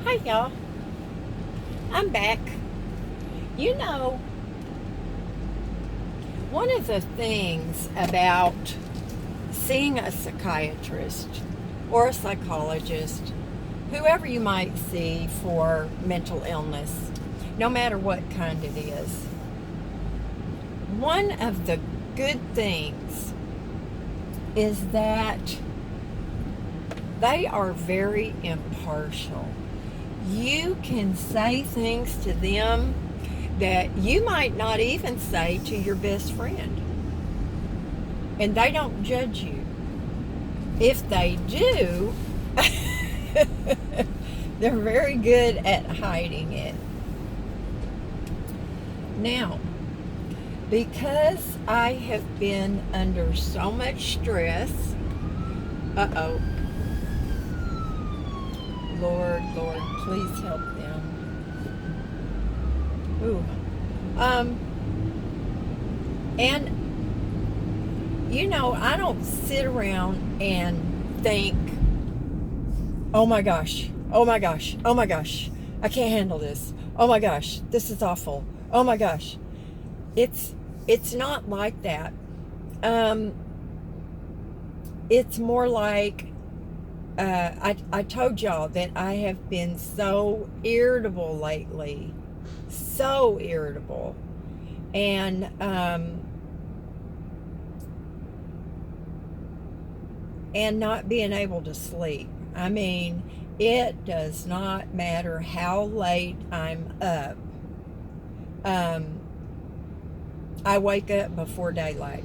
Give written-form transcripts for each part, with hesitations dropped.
Hi, y'all. I'm back. You know, one of the things about seeing a psychiatrist or a psychologist, whoever you might see for mental illness, no matter what kind it is, one of the good things is that they are very impartial. You can say things to them that you might not even say to your best friend. And they don't judge you. If they do, they're very good at hiding it. Now, because I have been under so much stress, Lord, please help them. Ooh. And I don't sit around and think, oh my gosh, I can't handle this. Oh my gosh, this is awful. Oh my gosh. It's not like that. It's more like I told y'all that I have been so irritable lately. So irritable. And not being able to sleep. I mean, it does not matter how late I'm up. I wake up before daylight.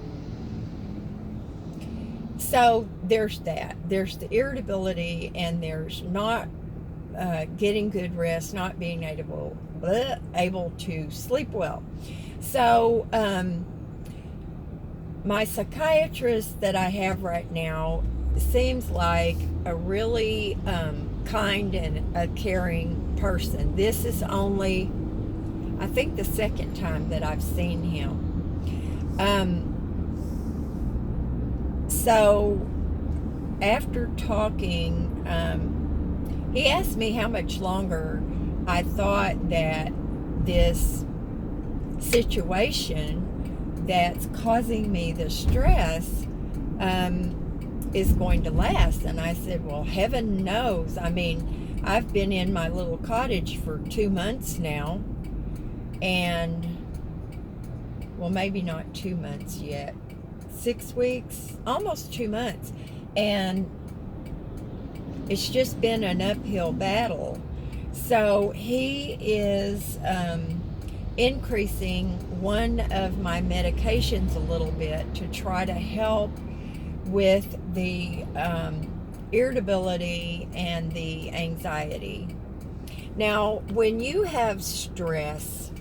So there's that. There's the irritability, and there's not getting good rest, not being able to sleep well. So my psychiatrist that I have right now seems like a really kind and a caring person. This is only, I think, the second time that I've seen him. So after talking, he asked me how much longer I thought that this situation that's causing me the stress is going to last. And I said, well, heaven knows. I mean, I've been in my little cottage for 2 months now, and well, maybe not 2 months yet, 6 weeks, almost 2 months, and it's just been an uphill battle. So he is increasing one of my medications a little bit to try to help with the irritability and the anxiety. Now, when you have stress,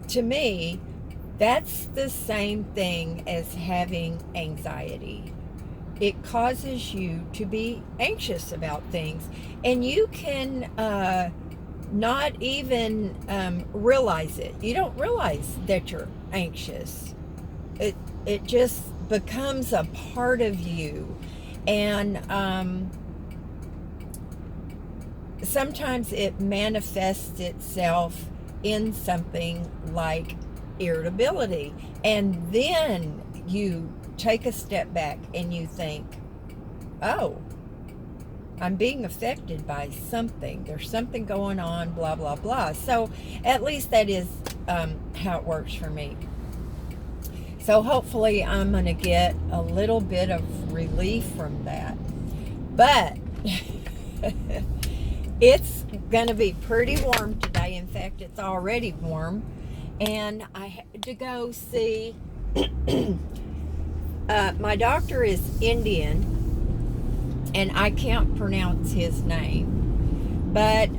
to me, that's the same thing as having anxiety. It causes you to be anxious about things, and you can not even realize it. You don't realize that you're anxious. It just becomes a part of you, and sometimes it manifests itself in something like irritability, and then you take a step back and you think, oh, I'm being affected by something. There's something going on, blah, blah, blah. So at least that is how it works for me. So hopefully I'm going to get a little bit of relief from that. But it's going to be pretty warm today. In fact, it's already warm. And I had to go see, my doctor is Indian, and I can't pronounce his name. But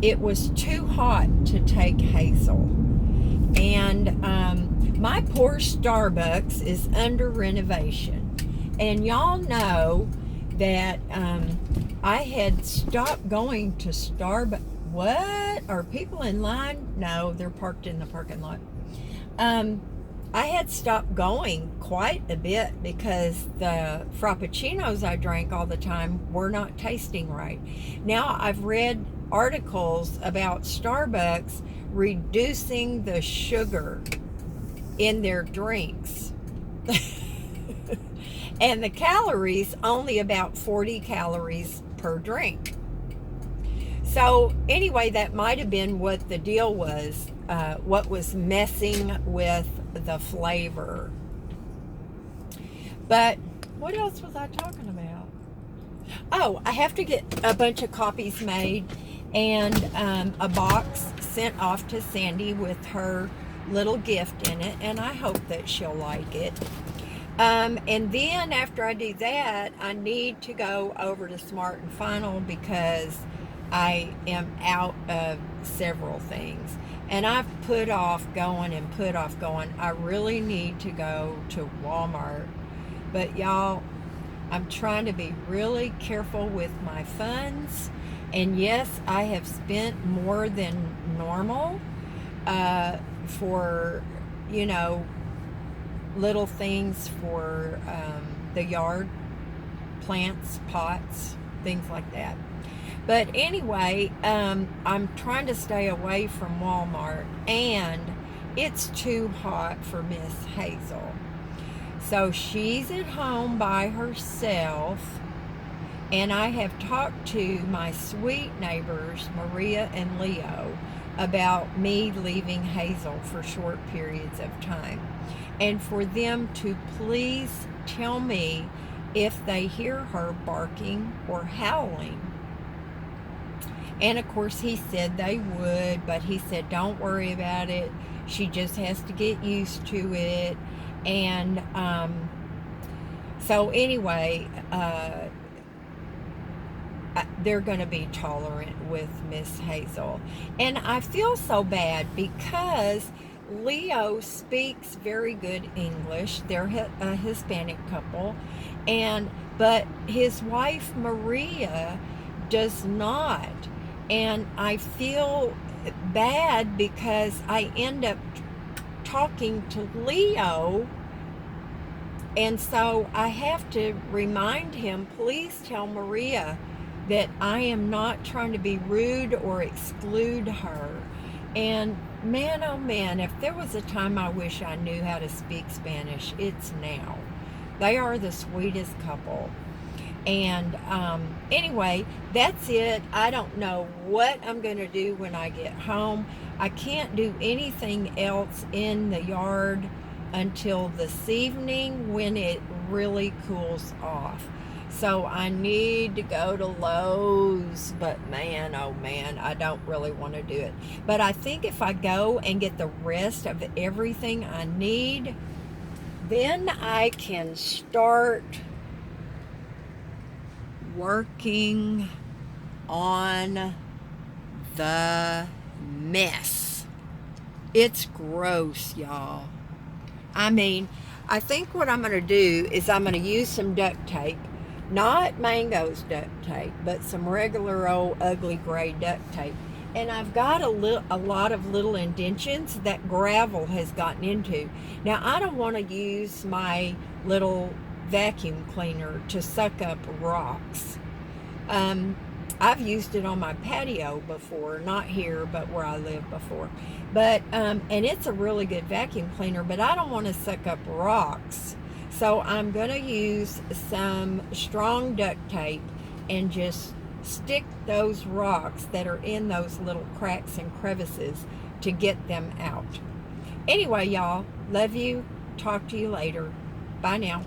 it was too hot to take Hazel. And my poor Starbucks is under renovation. And y'all know that I had stopped going to Starbucks. What? Are people in line? No, they're parked in the parking lot. I had stopped going quite a bit because the frappuccinos I drank all the time were not tasting right. Now I've read articles about Starbucks reducing the sugar in their drinks. And the calories, only about 40 calories per drink. So anyway, that might have been what the deal was, what was messing with the flavor. But what else was I talking about? Oh, I have to get a bunch of copies made and a box sent off to Sandy with her little gift in it, and I hope that she'll like it. And then after I do that, I need to go over to Smart and Final because I am out of several things. And I've put off going and put off going. I really need to go to Walmart. But y'all, I'm trying to be really careful with my funds. And yes, I have spent more than normal for, little things for the yard, plants, pots, things like that. But anyway, I'm trying to stay away from Walmart, and it's too hot for Miss Hazel. So she's at home by herself, and I have talked to my sweet neighbors, Maria and Leo, about me leaving Hazel for short periods of time, and for them to please tell me if they hear her barking or howling. And of course he said they would, but he said don't worry about it, she just has to get used to it. And so anyway, they're going to be tolerant with Miss Hazel. And I feel so bad because Leo speaks very good English. They're a Hispanic couple, but his wife Maria does not. And I feel bad because I end up talking to Leo, and so I have to remind him, please tell Maria that I am not trying to be rude or exclude her. And man, oh man, if there was a time I wish I knew how to speak Spanish, it's now. They are the sweetest couple. And anyway, that's it. I don't know what I'm going to do when I get home. I can't do anything else in the yard until this evening when it really cools off. So I need to go to Lowe's, but man, oh man, I don't really want to do it. But I think if I go and get the rest of everything I need, then I can start working on the mess. It's gross, y'all. I mean, I think what I'm going to do is I'm going to use some duct tape, not Mango's duct tape, but some regular old ugly gray duct tape. And I've got a lot of little indentions that gravel has gotten into. Now, I don't want to use my little vacuum cleaner to suck up rocks. I've used it on my patio before, not here, but where I lived before. But and it's a really good vacuum cleaner, but I don't want to suck up rocks. So I'm going to use some strong duct tape and just stick those rocks that are in those little cracks and crevices to get them out. Anyway, y'all, love you. Talk to you later. Bye now.